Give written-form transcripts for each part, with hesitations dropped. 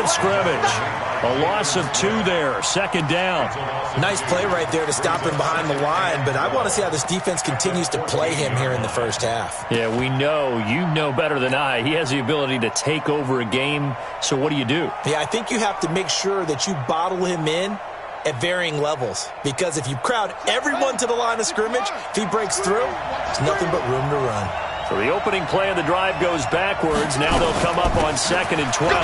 of scrimmage. A loss of 2 there, second down. Nice play right there to stop him behind the line, but I want to see how this defense continues to play him here in the first half. Yeah, we know. You know better than I. He has the ability to take over a game, so what do you do? Yeah, I think you have to make sure that you bottle him in at varying levels, because if you crowd everyone to the line of scrimmage, if he breaks through, there's nothing but room to run. So the opening play of the drive goes backwards. Now they'll come up on 2nd and 12.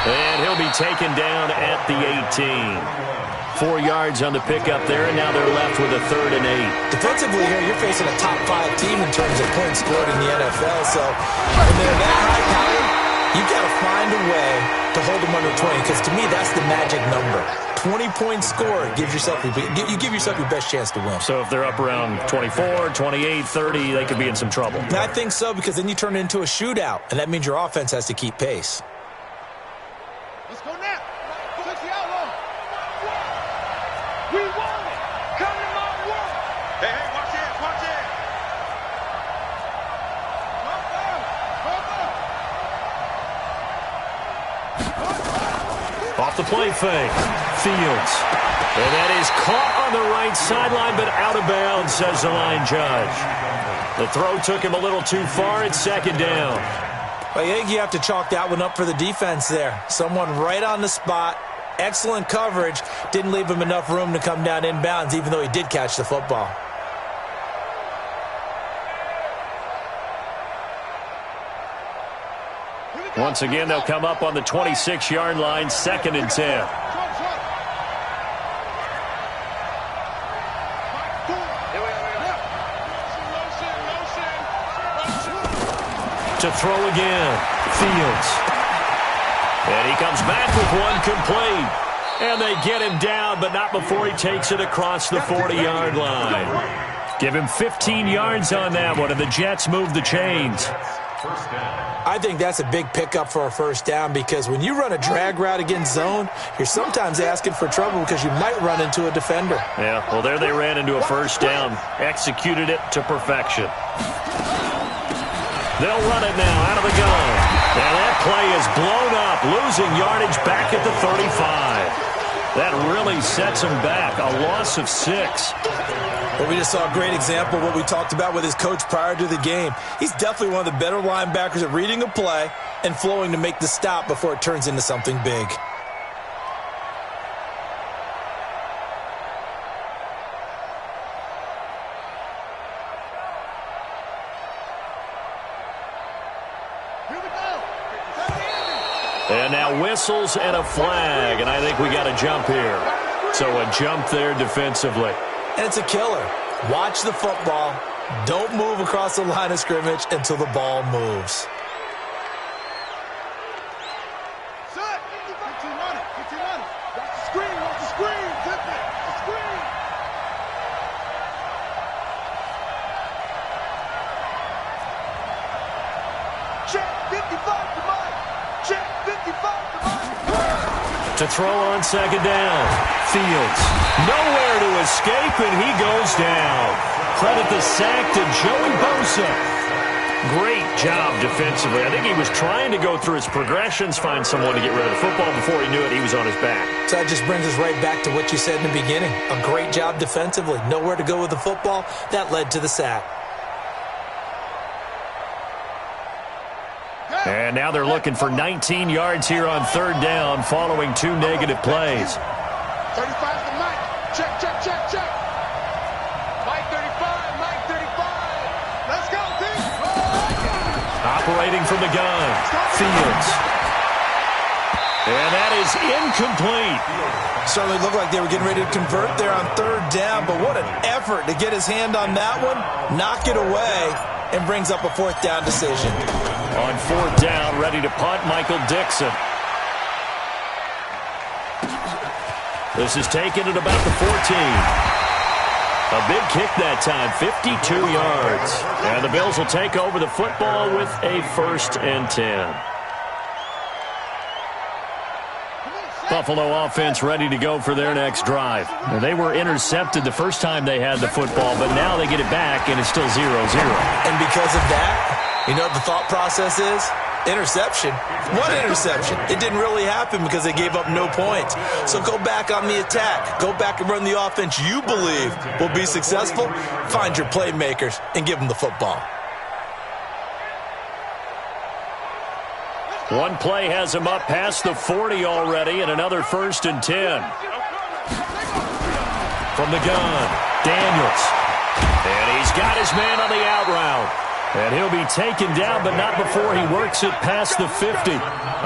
And he'll be taken down at the 18. 4 yards on the pickup there, and now they're left with a 3rd and 8. Defensively here, you're facing a top 5 team in terms of points scored in the NFL, so when they're that high powered, you got to find a way to hold them under 20, because to me, that's the magic number. 20 points scored, you give yourself your best chance to win. So if they're up around 24, 28, 30, they could be in some trouble. I think so, because then you turn it into a shootout, and that means your offense has to keep pace. Let's go now. Touch the outlaw. We won it. Come to my world. Hey, watch it, watch it. Off the play fake. Fields. And that is caught on the right sideline, but out of bounds, says the line judge. The throw took him a little too far. It's 2nd down. I think you have to chalk that one up for the defense there. Someone right on the spot. Excellent coverage. Didn't leave him enough room to come down inbounds, even though he did catch the football. Once again, they'll come up on the 26-yard line, 2nd and 10. To throw again, Fields. And he comes back with one complete. And they get him down, but not before he takes it across the 40-yard line. Give him 15 yards on that one, and the Jets move the chains. I think that's a big pickup for a first down, because when you run a drag route against zone, you're sometimes asking for trouble because you might run into a defender. Yeah, well, there they ran into a first down. Executed it to perfection. They'll run it now out of the gun. And that play is blown up, losing yardage back at the 35. That really sets him back, a loss of 6. Well, we just saw a great example of what we talked about with his coach prior to the game. He's definitely one of the better linebackers at reading a play and flowing to make the stop before it turns into something big. And now whistles and a flag, and I think we got a jump here. So a jump there defensively. And it's a killer. Watch the football. Don't move across the line of scrimmage until the ball moves. To throw on 2nd down. Fields. Nowhere to escape, and he goes down. Credit the sack to Joey Bosa. Great job defensively. I think he was trying to go through his progressions, find someone to get rid of the football. Before he knew it, he was on his back. So that just brings us right back to what you said in the beginning. A great job defensively. Nowhere to go with the football. That led to the sack. And now they're looking for 19 yards here on 3rd down following 2 negative plays. 35 to Mike. Check, check, check, check. Mike 35, Mike 35. Let's go, team. Operating from the gun. Fields. And that is incomplete. Certainly looked like they were getting ready to convert there on 3rd down, but what an effort to get his hand on that one, knock it away, and brings up a 4th down decision. On 4th down, ready to punt, Michael Dixon. This is taken at about the 14. A big kick that time, 52 yards. And the Bills will take over the football with a 1st and 10. Buffalo offense ready to go for their next drive. They were intercepted the first time they had the football, but now they get it back, and it's still 0-0. And because of that, you know what the thought process is? Interception? What interception? It didn't really happen because they gave up no points. So go back on the attack. Go back and run the offense you believe will be successful. Find your playmakers and give them the football. One play has him up past the 40 already, and another 1st and 10. From the gun, Daniels. And he's got his man on the out route. And he'll be taken down, but not before he works it past the 50.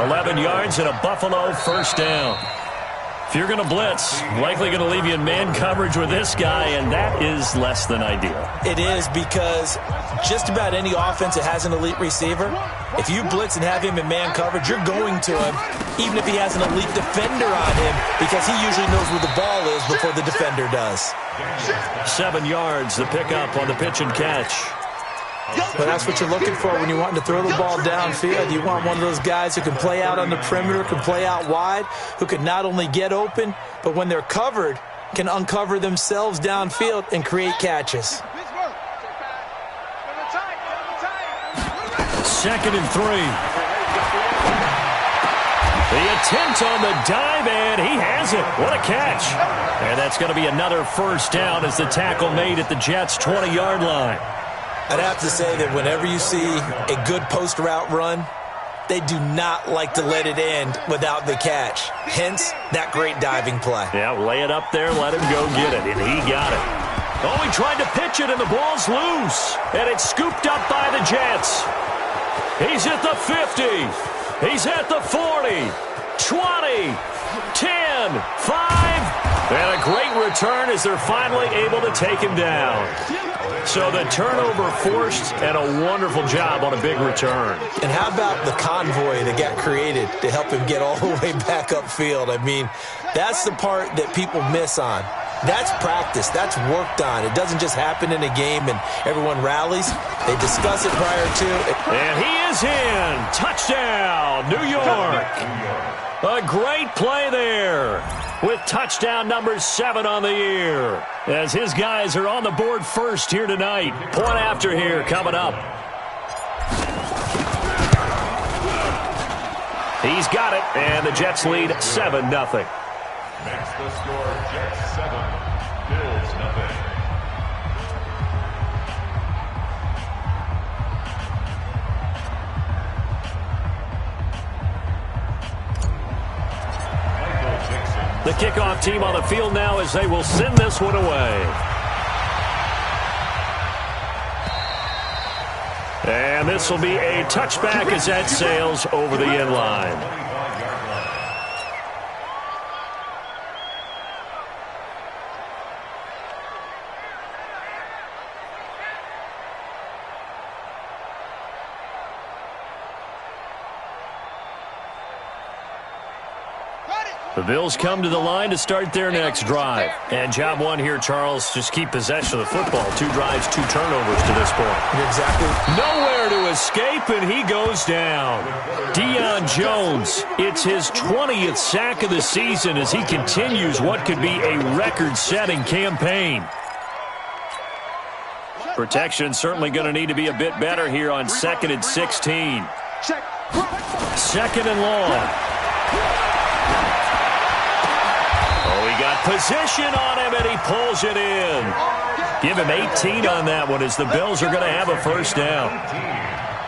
11 yards and a Buffalo 1st down. If you're going to blitz, likely going to leave you in man coverage with this guy, and that is less than ideal. It is, because just about any offense that has an elite receiver, if you blitz and have him in man coverage, you're going to him, even if he has an elite defender on him, because he usually knows where the ball is before the defender does. 7 yards, the pickup on the pitch and catch. But that's what you're looking for when you're wanting to throw the ball downfield. You want one of those guys who can play out on the perimeter, can play out wide, who can not only get open, but when they're covered, can uncover themselves downfield and create catches. 2nd and 3. The attempt on the dive, and he has it. What a catch. And that's going to be another 1st down as the tackle made at the Jets' 20-yard line. I'd have to say that whenever you see a good post route run, they do not like to let it end without the catch. Hence, that great diving play. Yeah, lay it up there, let him go get it, and he got it. Oh, he tried to pitch it, and the ball's loose. And it's scooped up by the Jets. He's at the 50. He's at the 40. 20. 10. 5. And a great return as they're finally able to take him down. So the turnover forced, and a wonderful job on a big return. And how about the convoy that got created to help him get all the way back upfield? I mean, that's the part that people miss on. That's practice. That's worked on. It doesn't just happen in a game and everyone rallies. They discuss it prior to. And he is in. Touchdown, New York. A great play there with touchdown number 7 on the year, as his guys are on the board first here tonight. Point after here coming up. He's got it, and the Jets lead 7-0. Next the score, Jets 7, Bills 0. The kickoff team on the field now as they will send this one away. And this will be a touchback as that sails over the end line. The Bills come to the line to start their next drive. And job one here, Charles, just keep possession of the football. 2 drives, 2 turnovers to this point. Exactly. Nowhere to escape, and he goes down. Deion Jones, it's his 20th sack of the season as he continues what could be a record-setting campaign. Protection certainly going to need to be a bit better here on 2nd and 16. 2nd and long. He got position on him, and he pulls it in. Give him 18 on that one as the Bills are going to have a 1st down.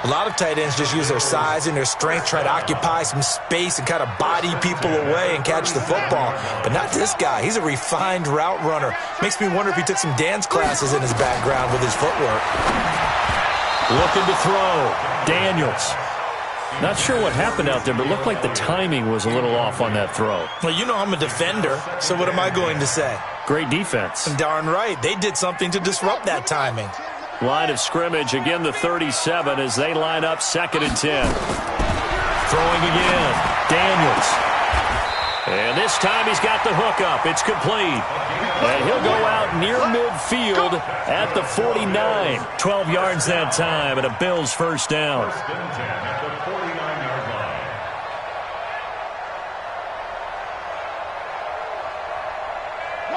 A lot of tight ends just use their size and their strength, try to occupy some space and kind of body people away and catch the football. But not this guy. He's a refined route runner. Makes me wonder if he took some dance classes in his background with his footwork. Looking to throw. Daniels. Not sure what happened out there, but it looked like the timing was a little off on that throw. Well, you know I'm a defender, so what am I going to say? Great defense. Darn right. They did something to disrupt that timing. Line of scrimmage, again the 37 as they line up 2nd and 10. Throwing again. Daniels. And this time he's got the hook up. It's complete. And he'll go out near midfield at the 49. 12 yards that time, and a Bills 1st down.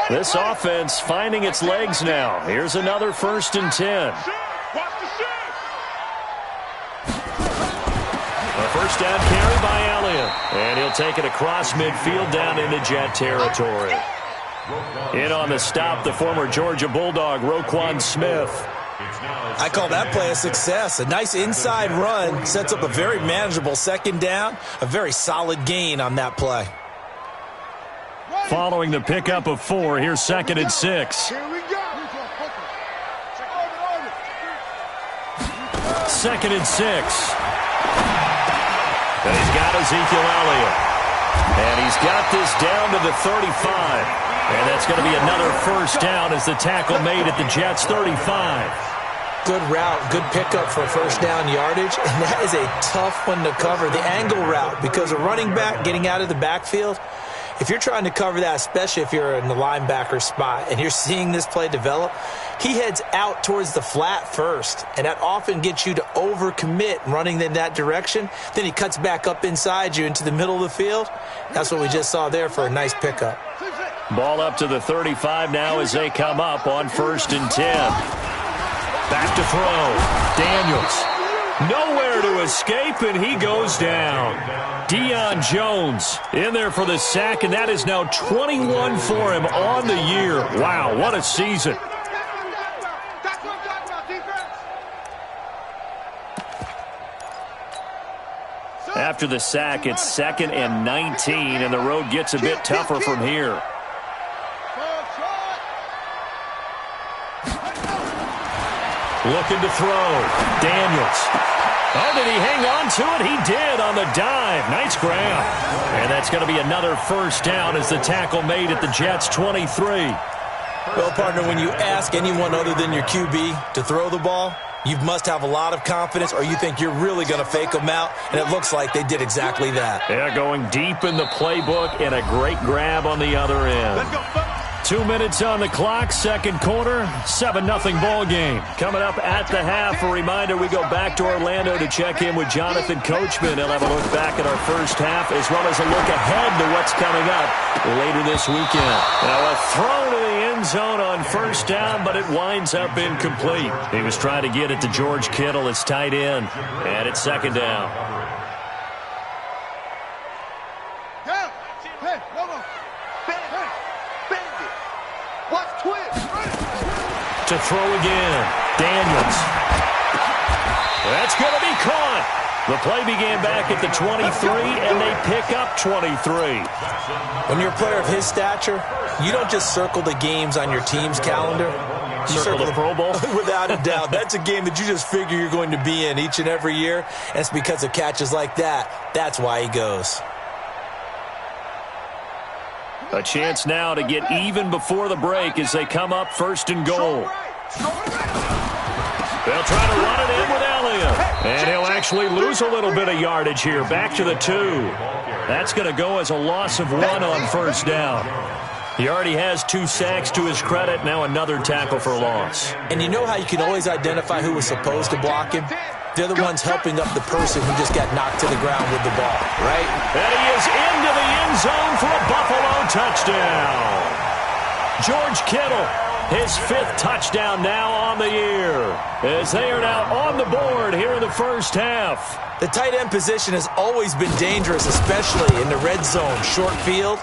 This offense finding its legs now. Here's another 1st and 10. first down carry by Elliott. And he'll take it across midfield down into Jet territory. In on the stop, the former Georgia Bulldog, Roquan Smith. I call that play a success. A nice inside run sets up a very manageable second down. A very solid gain on that play. Following the pickup of 4, here's 2nd and 6. Here we go. 2nd and 6. And he's got Ezekiel Elliott. And he's got this down to the 35. And that's going to be another first down as the tackle made at the Jets' 35. Good route, good pickup for first down yardage, and that is a tough one to cover, the angle route, because a running back getting out of the backfield, if you're trying to cover that, especially if you're in the linebacker spot and you're seeing this play develop, he heads out towards the flat first, and that often gets you to overcommit running in that direction. Then he cuts back up inside you into the middle of the field. That's what we just saw there for a nice pickup. Ball up to the 35 now as they come up on 1st and 10. Back to throw. Daniels. Nowhere to escape, and he goes down. Deion Jones in there for the sack, and that is now 21 for him on the year. Wow, what a season. After the sack, it's 2nd and 19, and the road gets a bit tougher from here. Looking to throw. Daniels. Oh, did he hang on to it? He did on the dive. Nice grab. And that's going to be another first down as the tackle made at the Jets' 23. Well, partner, when you ask anyone other than your QB to throw the ball, you must have a lot of confidence, or you think you're really going to fake them out, and it looks like they did exactly that. Yeah, going deep in the playbook and a great grab on the other end. Let's go, fuck. 2 minutes on the clock, second quarter, 7-0 ball game. Coming up at the half, a reminder, we go back to Orlando to check in with Jonathan Coachman. He'll have a look back at our first half as well as a look ahead to what's coming up later this weekend. Now a throw to the end zone on first down, but it winds up incomplete. He was trying to get it to George Kittle, his tight end, and it's second down. To throw again. Daniels. That's going to be caught. The play began back at the 23, and they pick up 23. When you're a player of his stature, you don't just circle the games on your team's calendar. You Circle the Pro Bowl? Without a doubt. That's a game that you just figure you're going to be in each and every year. And it's because of catches like that. That's why he goes. A chance now to get even before the break as they come up 1st and goal. They'll try to run it in with Elliott. And he'll actually lose a little bit of yardage here. Back to the 2. That's going to go as a loss of 1 on first down. He already has 2 sacks to his credit. Now another tackle for loss. And you know how you can always identify who was supposed to block him? They're the ones helping up the person who just got knocked to the ground with the ball, right? And he is into the end zone for a Buffalo touchdown. George Kittle, his 5th touchdown now on the year, as they are now on the board here in the first half. The tight end position has always been dangerous, especially in the red zone, short field.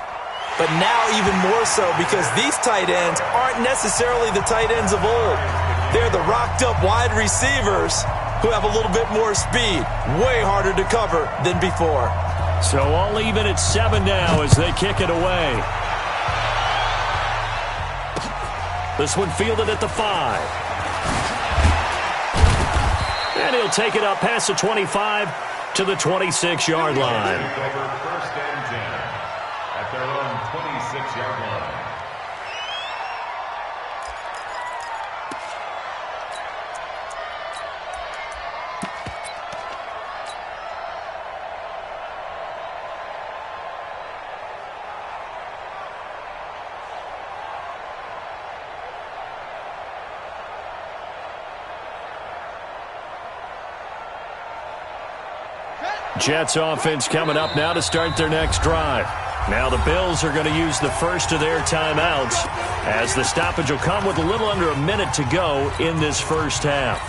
But now even more so because these tight ends aren't necessarily the tight ends of old. They're the rocked-up wide receivers who have a little bit more speed. Way harder to cover than before. So all even at 7 now as they kick it away. This one fielded at the 5. And he'll take it up past the 25 to the 26-yard line. First and 10 at their own 26-yard line. Jets offense coming up now to start their next drive. Now the Bills are going to use the first of their timeouts as the stoppage will come with a little under a minute to go in this first half.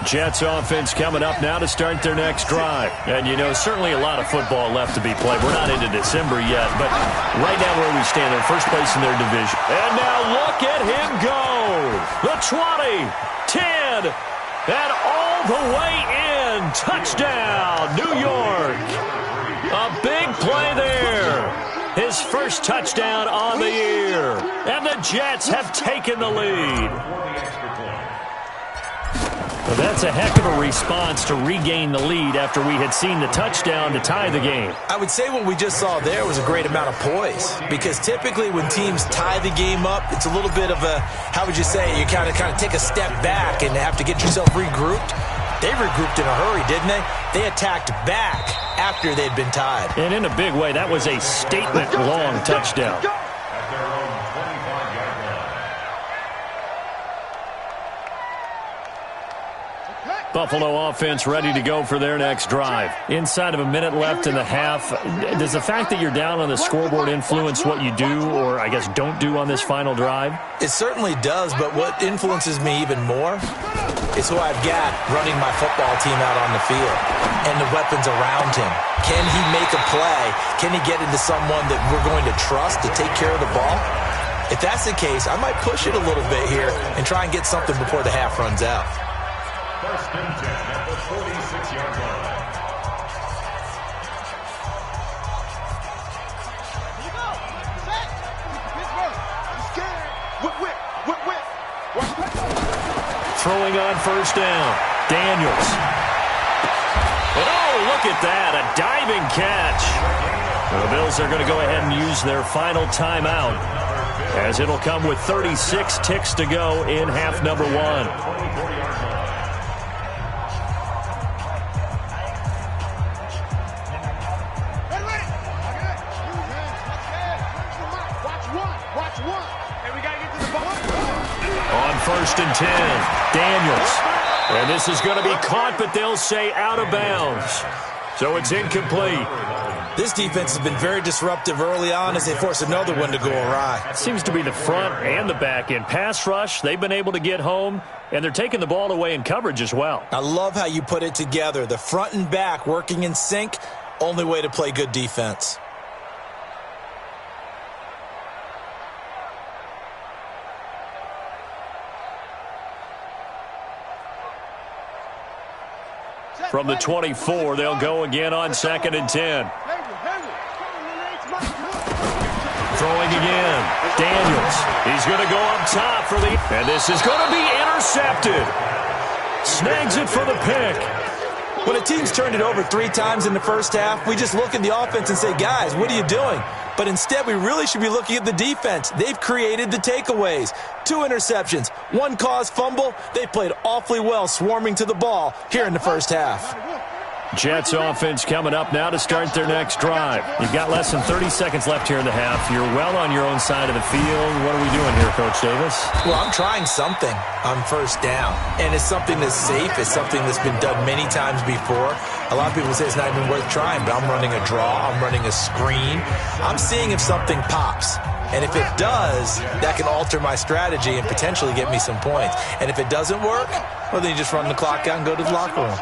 Jets offense coming up now to start their next drive. And, you know, certainly a lot of football left to be played. We're not into December yet, but right now where we stand, they're first place in their division. And now look at him go. The 20, 10, and all the way in. Touchdown, New York. A big play there. His first touchdown on the year. And the Jets have taken the lead. Well, that's a heck of a response to regain the lead after we had seen the touchdown to tie the game. I would say what we just saw there was a great amount of poise, because typically when teams tie the game up, it's a little bit of a, how would you say, you kind of take a step back and have to get yourself regrouped. They regrouped in a hurry, didn't they? They attacked back after they'd been tied. And in a big way, that was a statement-long touchdown. Buffalo offense ready to go for their next drive. Inside of a minute left in the half, does the fact that you're down on the scoreboard influence what you do, or I guess don't do on this final drive? It certainly does, but what influences me even more is who I've got running my football team out on the field and the weapons around him. Can he make a play? Can he get into someone that we're going to trust to take care of the ball? If that's the case, I might push it a little bit here and try and get something before the half runs out. First and 10 at the 46-yard line. Here you go. Set. Pittsburgh. I'm scared. Whip. Throwing on first down. Daniels. And oh, look at that. A diving catch. The Bills are going to go ahead and use their final timeout, as it'll come with 36 ticks to go in half number one. First and 10, Daniels. And this is going to be caught, but they'll say out of bounds. So it's incomplete. This defense has been very disruptive early on as they force another one to go awry. It seems to be the front and the back end. Pass rush, they've been able to get home, and they're taking the ball away in coverage as well. I love how you put it together. The front and back working in sync, only way to play good defense. From the 24, they'll go again on second and 10. Throwing again. Daniels. He's going to go up top for the... And this is going to be intercepted. Snags it for the pick. When a team's turned it over 3 times in the first half, we just look at the offense and say, guys, what are you doing? But instead, we really should be looking at the defense. They've created the takeaways. 2 interceptions, 1 caused fumble. They played awfully well swarming to the ball here in the first half. Jets offense coming up now to start their next drive. You've got less than 30 seconds left here in the half. You're well on your own side of the field. What are we doing here, Coach Davis? Well, I'm trying something on first down, and it's something that's safe. It's something that's been done many times before. A lot of people say it's not even worth trying, but I'm running a draw. I'm running a screen. I'm seeing if something pops. And if it does, that can alter my strategy and potentially get me some points. And if it doesn't work, well, then you just run the clock out and go to the locker room.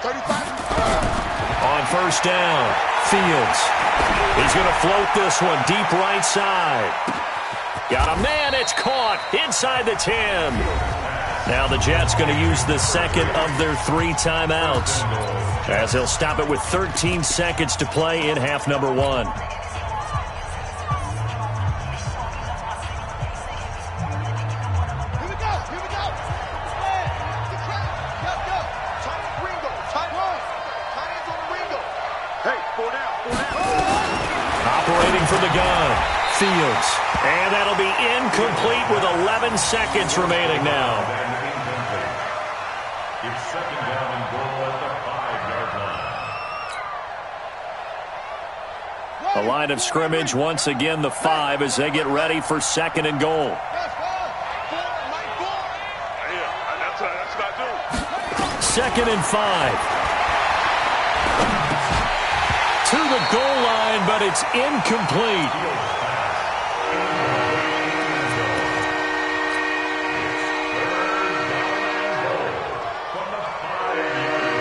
On first down, Fields. He's going to float this one deep right side. Got a man, it's caught inside the 10. Now the Jets going to use the second of their 3 timeouts, as they'll stop it with 13 seconds to play in half number 1. Operating from the gun, Fields. And that'll be incomplete with 11 seconds remaining now. It's second down and goal at the 5-yard line. The line of scrimmage, once again, the 5 as they get ready for second and goal. Second and 5. To the goal line, but it's incomplete.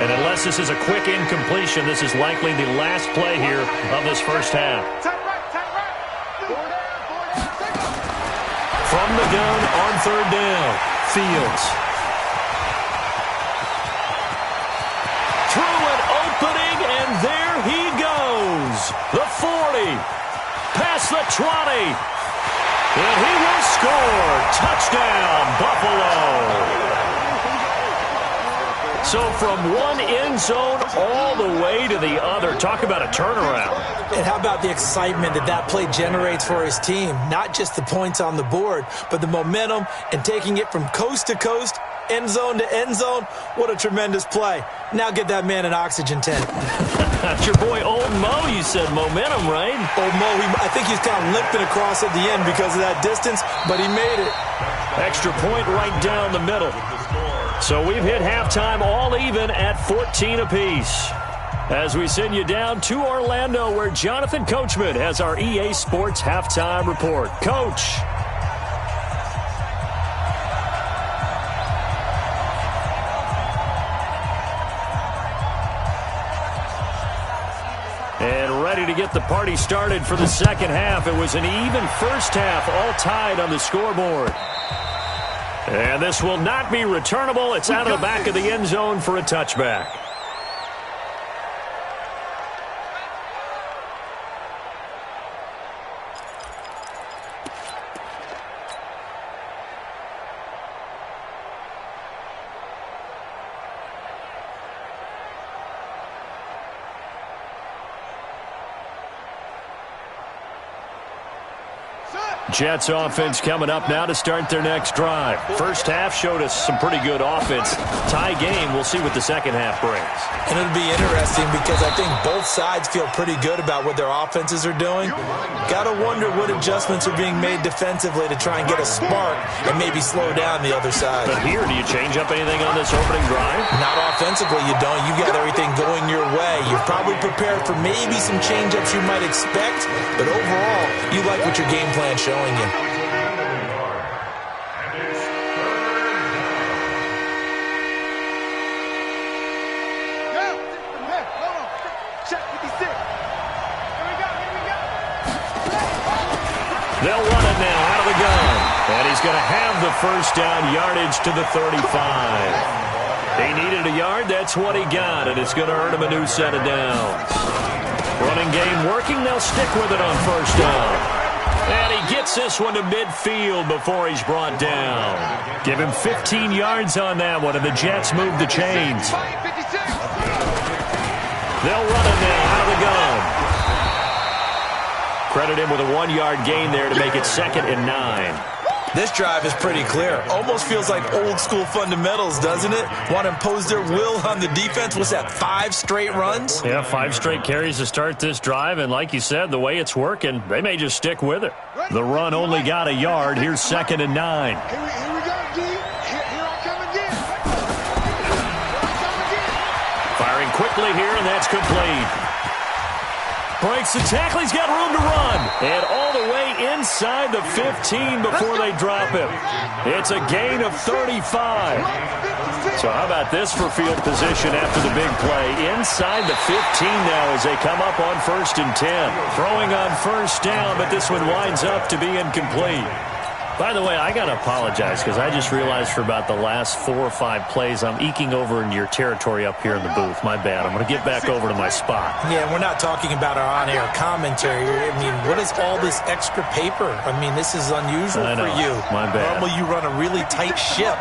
And unless this is a quick incompletion, this is likely the last play here of this first half. From the gun on third down, Fields. Through an opening, and there he goes. The 40, past the 20, and he will score. Touchdown, Buffalo. So from one end zone all the way to the other. Talk about a turnaround. And how about the excitement that play generates for his team? Not just the points on the board, but the momentum and taking it from coast to coast, end zone to end zone. What a tremendous play. Now get that man an oxygen tent. That's your boy Old Mo. You said momentum, right? Old Mo, I think he's kind of limping across at the end because of that distance, but he made it. Extra point right down the middle. So we've hit halftime all even at 14 apiece. As we send you down to Orlando, where Jonathan Coachman has our EA Sports halftime report. Coach. And ready to get the party started for the second half. It was an even first half, all tied on the scoreboard. And this will not be returnable. It's out of the back of the end zone for a touchback. Jets offense coming up now to start their next drive. First half showed us some pretty good offense. Tie game, we'll see what the second half brings. And it'll be interesting because I think both sides feel pretty good about what their offenses are doing. Got to wonder what adjustments are being made defensively to try and get a spark and maybe slow down the other side. But here, do you change up anything on this opening drive? Not offensively, you don't. You got everything going your way. You're probably prepared for maybe some change-ups you might expect, but overall, you like what your game plan's showing you. They'll run it now out of the gun. And he's going to have the first down yardage to the 35. He needed a yard. That's what he got. And it's going to earn him a new set of downs. Running game working. They'll stick with it on first down. And he gets this one to midfield before he's brought down. Give him 15 yards on that one, and the Jets move the chains. They'll run it now out of the gun. Credit him with a 1-yard gain there to make it 2nd and 9. This drive is pretty clear. Almost feels like old-school fundamentals, doesn't it? Want to impose their will on the defense. What's that, 5 straight runs? Yeah, 5 straight carries to start this drive, and like you said, the way it's working, they may just stick with it. The run only got a yard. Here's 2nd and 9. Here we go, D. Here I come again. Firing quickly here, and that's complete. Breaks the tackle. He's got room to run. And all the way inside the 15 before they drop him. It's a gain of 35. So how about this for field position after the big play? Inside the 15 now as they come up on 1st and 10. Throwing on first down, but this one winds up to be incomplete. By the way, I got to apologize because I just realized for about the last 4 or 5 plays I'm eking over into your territory up here in the booth. My bad. I'm going to get back over to my spot. Yeah, we're not talking about our on-air commentary. I mean, what is all this extra paper? I mean, this is unusual for you. My bad. Normally you run a really tight ship.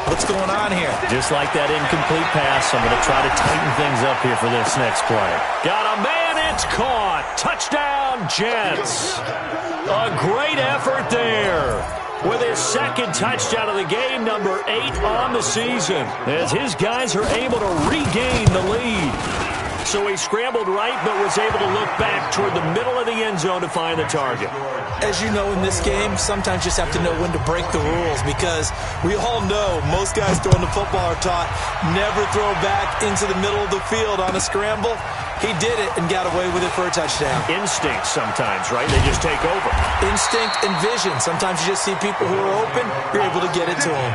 What's going on here? Just like that incomplete pass, I'm going to try to tighten things up here for this next play. Got a man, it's caught. Touchdown, Jets. A great effort there with his 2nd touchdown of the game, number 8 on the season, as his guys are able to regain the lead. So he scrambled right, but was able to look back toward the middle of the end zone to find the target. As you know, in this game, sometimes you just have to know when to break the rules because we all know most guys throwing the football are taught never throw back into the middle of the field on a scramble. He did it and got away with it for a touchdown. Instinct sometimes, right? They just take over. Instinct and vision. Sometimes you just see people who are open, you're able to get it to them.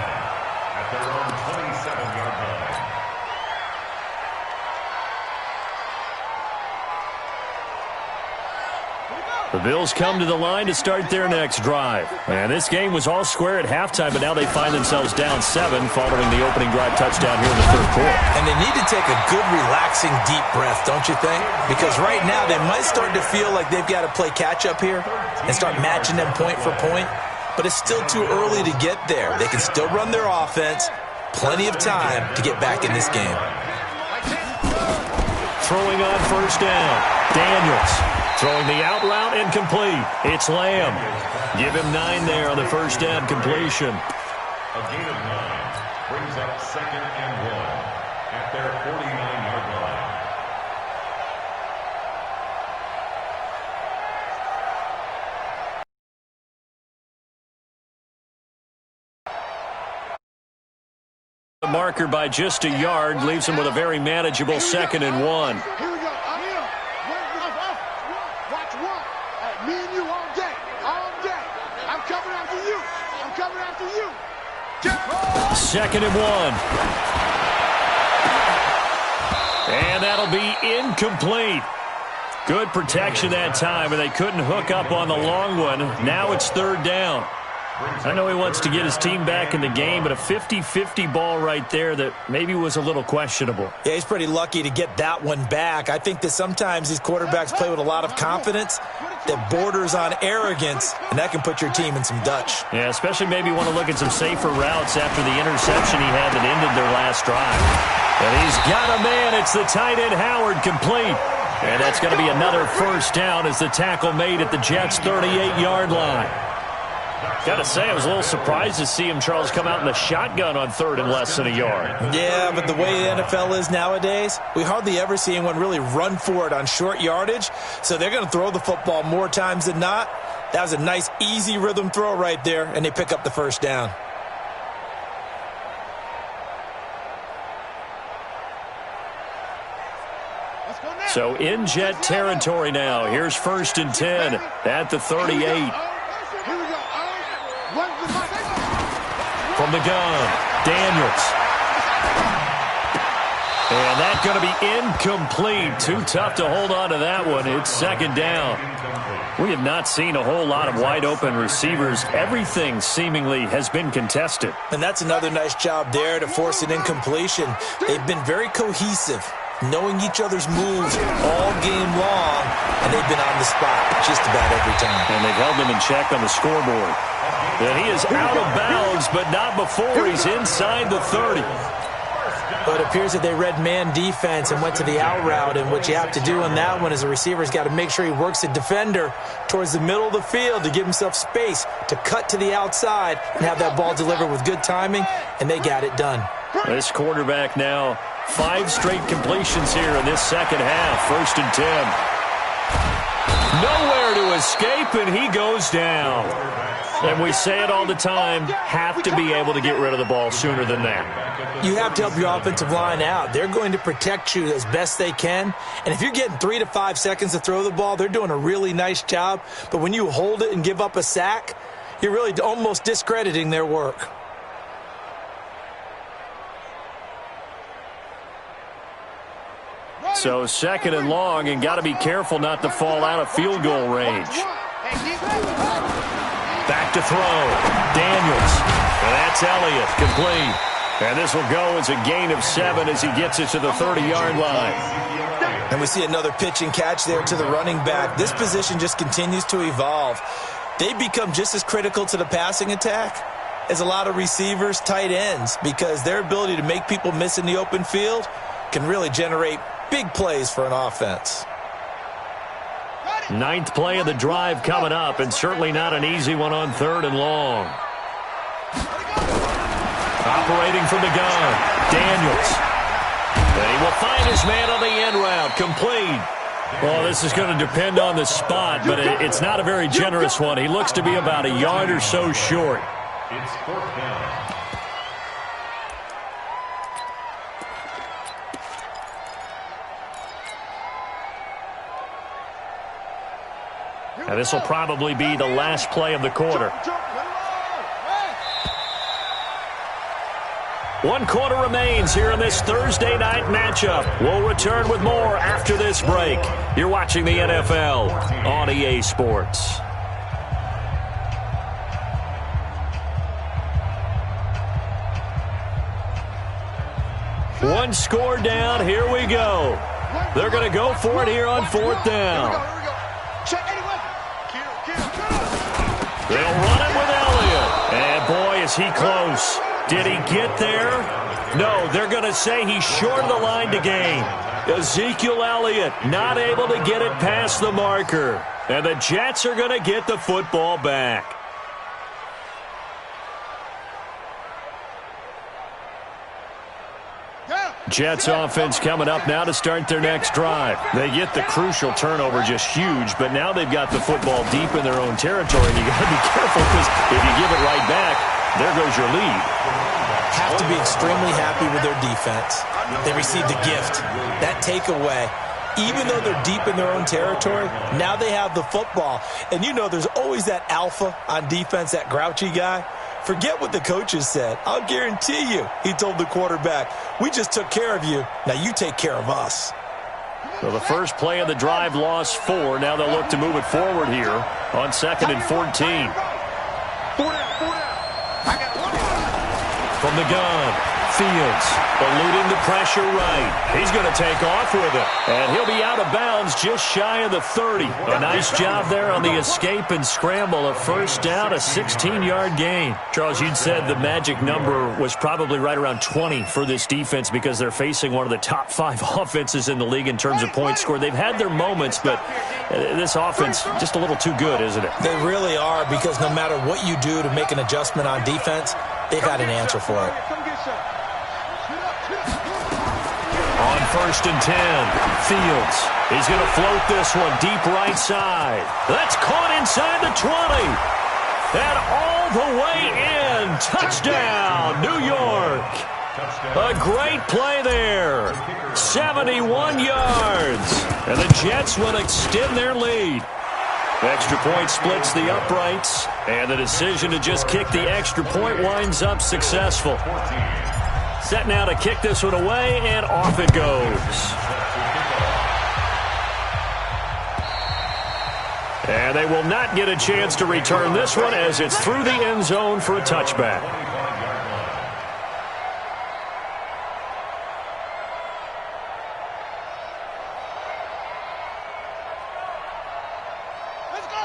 The Bills come to the line to start their next drive. And this game was all square at halftime, but now they find themselves down 7 following the opening drive touchdown here in the third quarter. And they need to take a good, relaxing, deep breath, don't you think? Because right now they might start to feel like they've got to play catch-up here and start matching them point for point. But it's still too early to get there. They can still run their offense. Plenty of time to get back in this game. Throwing on first down, Daniels. Throwing the out route incomplete. It's Lamb. Give him 9 there on the first down completion. A gain of 9 brings up 2nd and 1 at their 49-yard line. The marker by just a yard leaves him with a very manageable 2nd and 1. Here we go. Watch one. Me and you all day. All day. I'm coming after you. I'm coming after you. 2nd and 1. And that'll be incomplete. Good protection that time, and they couldn't hook up on the long one. Now it's 3rd down. I know he wants to get his team back in the game, but a 50-50 ball right there that maybe was a little questionable. Yeah, he's pretty lucky to get that one back. I think that sometimes these quarterbacks play with a lot of confidence that borders on arrogance, and that can put your team in some Dutch. Yeah, especially maybe want to look at some safer routes after the interception he had that ended their last drive. And he's got a man. It's the tight end Howard, complete. And that's going to be another first down as the tackle made at the Jets' 38-yard line. Got to say, I was a little surprised to see him, Charles, come out in the shotgun on 3rd and less than a yard. Yeah, but the way the NFL is nowadays, we hardly ever see anyone really run for it on short yardage. So they're going to throw the football more times than not. That was a nice, easy rhythm throw right there, and they pick up the first down. So in Jet territory now. Here's 1st and 10 at the 38. From the gun, Daniels. And that's going to be incomplete. Too tough to hold on to that one. It's 2nd down. We have not seen a whole lot of wide-open receivers. Everything seemingly has been contested. And that's another nice job there to force an incompletion. They've been very cohesive, knowing each other's moves all game long, and they've been on the spot just about every time. And they've held them in check on the scoreboard. And he is out of bounds, but not before he's inside the 30. But it appears that they read man defense and went to the out route, and what you have to do on that one is a receiver's got to make sure he works the defender towards the middle of the field to give himself space to cut to the outside and have that ball delivered with good timing, and they got it done. This quarterback now 5 straight completions here in this second half. 1st and 10. Nowhere to escape, and he goes down. And we say it all the time, have to be able to get rid of the ball sooner than that. You have to help your offensive line out. They're going to protect you as best they can. And if you're getting 3 to 5 seconds to throw the ball, they're doing a really nice job. But when you hold it and give up a sack, you're really almost discrediting their work. So 2nd and long, and got to be careful not to fall out of field goal range. Back to throw. Daniels. And that's Elliott, complete. And this will go as a gain of 7 as he gets it to the 30-yard line. And we see another pitch and catch there to the running back. This position just continues to evolve. They become just as critical to the passing attack as a lot of receivers, tight ends, because their ability to make people miss in the open field can really generate big plays for an offense. 9th play of the drive coming up, and certainly not an easy one on 3rd and long. Operating from the gun, Daniels. And he will find his man on the end route, complete. Well, this is going to depend on the spot, but it's not a very generous one. He looks to be about a yard or so short. It's 4th down. And this will probably be the last play of the quarter. 1 quarter remains here in this Thursday night matchup. We'll return with more after this break. You're watching the NFL on EA Sports. One score down. Here we go. They're going to go for it here on 4th down. They'll run it with Elliott. And boy, is he close. Did he get there? No, they're going to say he's short of the line to gain. Ezekiel Elliott not able to get it past the marker. And the Jets are going to get the football back. Jets offense coming up now to start their next drive. They get the crucial turnover, just huge, but now they've got the football deep in their own territory, and you got to be careful because if you give it right back, there goes your lead. Have to be extremely happy with their defense. They received a gift. That takeaway, even though they're deep in their own territory, now they have the football. And you know there's always that alpha on defense, that grouchy guy. Forget what the coaches said. I'll guarantee you, he told the quarterback, we just took care of you. Now you take care of us. So the first play of the drive lost 4. Now they'll look to move it forward here on 2nd and 14. From the gun, Fields eluding the pressure right. He's going to take off with it. And he'll be out of bounds just shy of the 30. A nice job there on the escape and scramble. A first down, a 16-yard gain. Charles, you'd said the magic number was probably right around 20 for this defense because they're facing one of the top 5 offenses in the league in terms of points scored. They've had their moments, but this offense just a little too good, isn't it? They really are, because no matter what you do to make an adjustment on defense, they've got an answer for it. On 1st and 10, Fields. He's going to float this one deep right side. That's caught inside the 20. And all the way in. Touchdown, New York. A great play there. 71 yards. And the Jets will extend their lead. Extra point splits the uprights. And the decision to just kick the extra point winds up successful. Set now to kick this one away, and off it goes. And they will not get a chance to return this one as it's through the end zone for a touchback.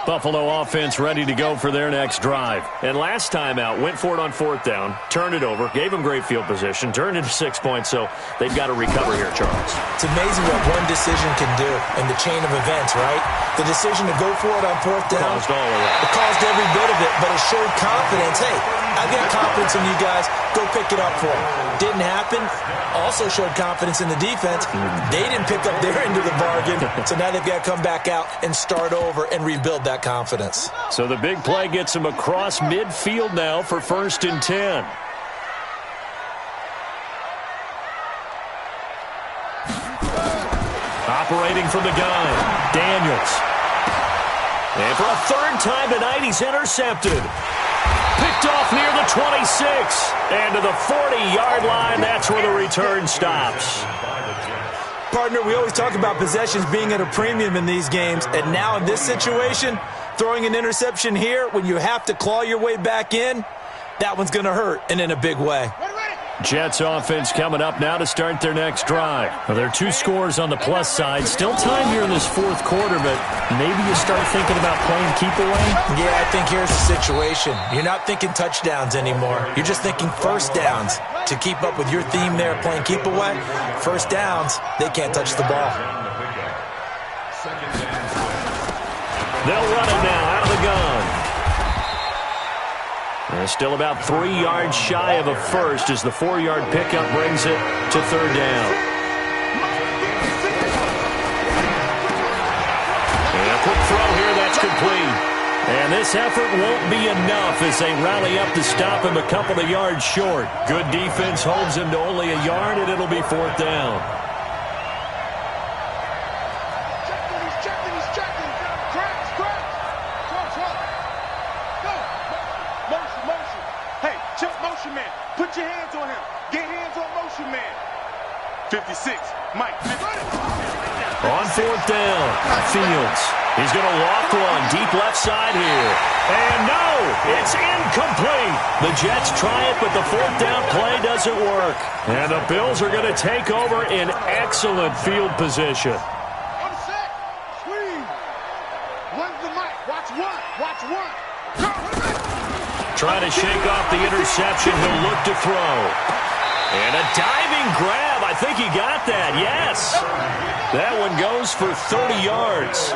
Buffalo offense ready to go for their next drive. And last time out, went for it on 4th down, turned it over, gave them great field position, turned it to 6 points, so they've got to recover here, Charles. It's amazing what one decision can do in the chain of events, right? The decision to go for it on 4th down, it caused every bit of it, but it showed confidence. Hey, I've got confidence in you guys. Go pick it up for them. Didn't happen. Also showed confidence in the defense. They didn't pick up their end of the bargain, so now they've got to come back out and start over and rebuild that confidence. So the big play gets them across midfield now for 1st and 10. Operating from the gun, Daniels. And for a 3rd time tonight, he's intercepted. Picked off near the 26. And to the 40-yard line, that's where the return stops. Partner, we always talk about possessions being at a premium in these games, and now in this situation, throwing an interception here when you have to claw your way back in, that one's going to hurt, and in a big way. Jets offense coming up now to start their next drive. Well, there are 2 scores on the plus side. Still time here in this 4th quarter, but maybe you start thinking about playing keep away? Yeah, I think here's the situation. You're not thinking touchdowns anymore. You're just thinking first downs. To keep up with your theme there, playing keep away, first downs, they can't touch the ball. They'll run it now out of the gun. They're still about 3 yards shy of a first as the 4-yard pickup brings it to 3rd down. And a quick throw here, that's complete. And this effort won't be enough as they rally up to stop him a couple of yards short. Good defense holds him to only a yard, and it'll be 4th down. Motion, man. Put your hands on him. Get him. your man. 56, Mike. On fourth down, Fields. He's going to loft one deep left side here. And no, it's incomplete. The Jets try it, but the fourth down play doesn't work. And the Bills are going to take over in excellent field position. On set. Squeeze. One's the mic. Watch one. Watch one. Go. Trying to shake off the interception. He'll look to throw. And a diving grab. I think he got that. Yes. That one goes for 30 yards.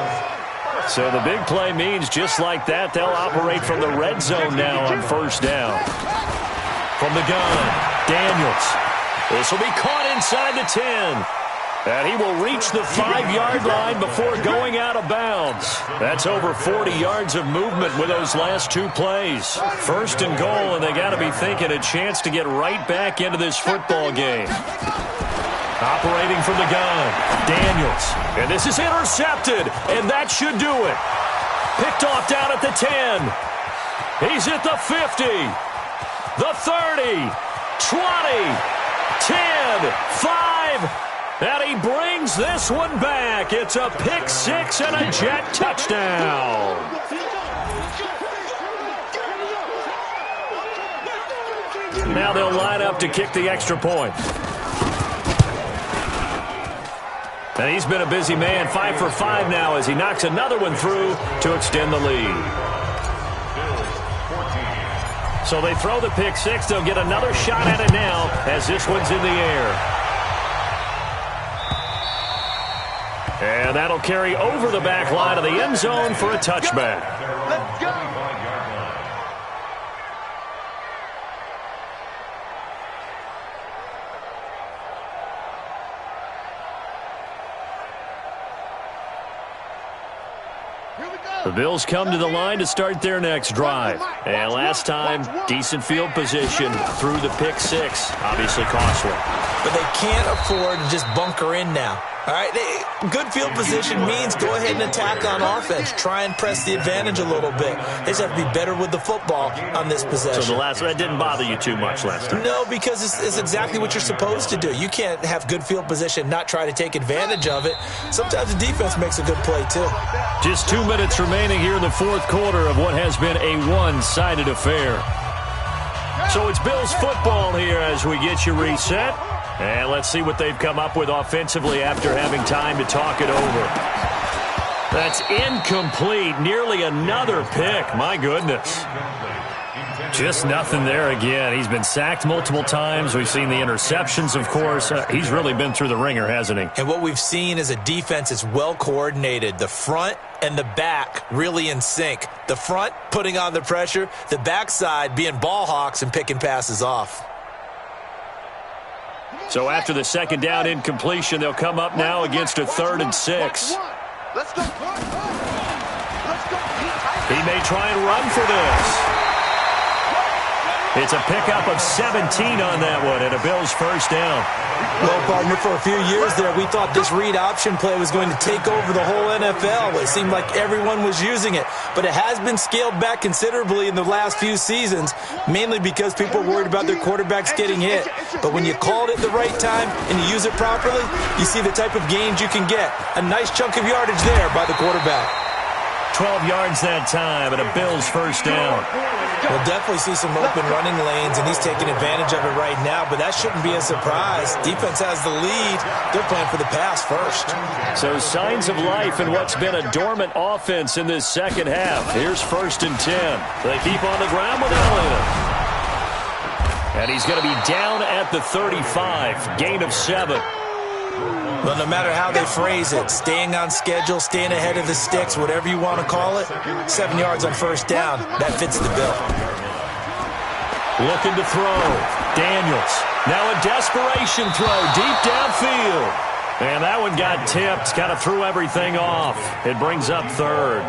So the big play means just like that, they'll operate from the red zone now on first down. From the gun, Daniels. This will be caught inside the 10. And he will reach the 5-yard line before going out of bounds. That's over 40 yards of movement with those last two plays. First and goal, and they got to be thinking a chance to get right back into this football game. Operating from the gun, Daniels. And this is intercepted, and that should do it. Picked off down at the 10. He's at the 50, the 30, 20, 10, 5, and he brings this one back. It's a pick six and a Jet touchdown. Now they'll line up to kick the extra point. And he's been a busy man, 5 for 5 now as he knocks another one through to extend the lead. So they throw the pick six. They'll get another shot at it now as this one's in the air. And that'll carry over the back line of the end zone for a touchback. Let's go. The Bills come to the line to start their next drive. And last time, decent field position through the pick six. Obviously costly. But they can't afford to just bunker in now. All right, good field position means go ahead and attack on offense. Try and press the advantage a little bit. They just have to be better with the football on this possession. So the last one, that didn't bother you too much last time? No, because it's exactly what you're supposed to do. You can't have good field position, not try to take advantage of it. Sometimes the defense makes a good play, too. Just 2 minutes remaining here in the fourth quarter of what has been a one-sided affair. So it's Bills football here as we get you reset. And let's see what they've come up with offensively after having time to talk it over. That's incomplete. Nearly another pick. My goodness. Just nothing there again. He's been sacked multiple times. We've seen the interceptions, of course. He's really been through the ringer, hasn't he? And what we've seen is a defense that's well coordinated. The front and the back really in sync. The front putting on the pressure. The backside being ball hawks and picking passes off. So after the second down incompletion, they'll come up now against a 3rd and 6. Let's go. He may try and run for this. It's a pickup of 17 on that one and a Bills first down. Well, partner, for a few years there, we thought this read option play was going to take over the whole NFL. It seemed like everyone was using it. But it has been scaled back considerably in the last few seasons, mainly because people are worried about their quarterbacks getting hit. But when you call it at the right time and you use it properly, you see the type of gains you can get. A nice chunk of yardage there by the quarterback. 12 yards that time and a Bills first down. We'll definitely see some open running lanes, and he's taking advantage of it right now, but that shouldn't be a surprise. Defense has the lead. They're playing for the pass first. So signs of life in what's been a dormant offense in this second half. Here's 1st and 10. They keep on the ground with Elliott. And he's going to be down at the 35. Gain of 7. Well, no matter how they phrase it, staying on schedule, staying ahead of the sticks, whatever you want to call it, 7 yards on first down, that fits the bill. Looking to throw. Daniels. Now a desperation throw deep downfield. And that one got tipped, kind of threw everything off. It brings up 3rd.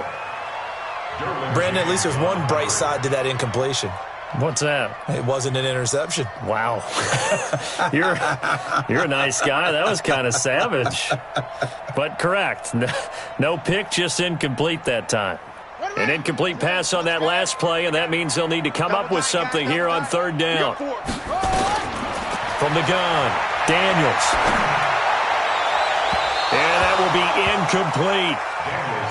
Brandon, at least there's one bright side to that incompletion. What's that? It wasn't an interception. Wow. You're a nice guy. That was kind of savage. But correct. No pick, just incomplete that time. An incomplete pass on that last play, and that means they'll need to come up with something here on 3rd down. From the gun, Daniels. And that will be incomplete.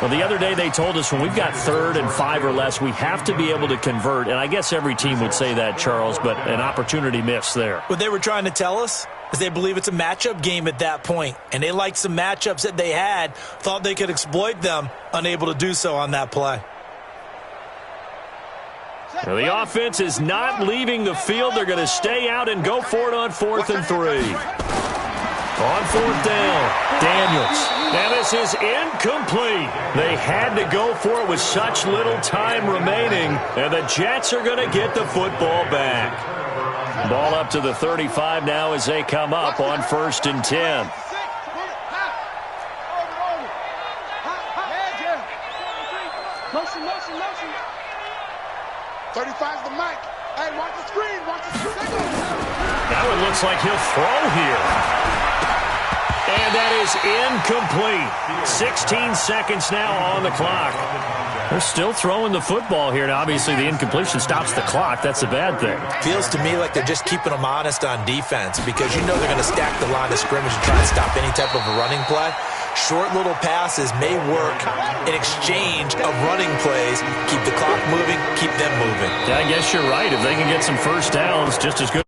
Well, the other day they told us when we've got 3rd and 5 or less, we have to be able to convert. And I guess every team would say that, Charles, but an opportunity missed there. What they were trying to tell us is they believe it's a matchup game at that point. And they liked some matchups that they had, thought they could exploit them, unable to do so on that play. Well, the offense is not leaving the field. They're going to stay out and go for it on 4th and 3. On 4th down, Daniels. And this is incomplete. They had to go for it with such little time remaining. And the Jets are going to get the football back. Ball up to the 35 now as they come up on 1st and 10. Motion. 35's the mic. Hey, watch the screen. That one looks like he'll throw here. And that is incomplete. 16 seconds now on the clock. They're still throwing the football here. Now, obviously, the incompletion stops the clock. That's a bad thing. Feels to me like they're just keeping them honest on defense because you know they're going to stack the line of scrimmage and try to stop any type of a running play. Short little passes may work in exchange of running plays. Keep the clock moving, keep them moving. Yeah, I guess you're right. If they can get some first downs, just as good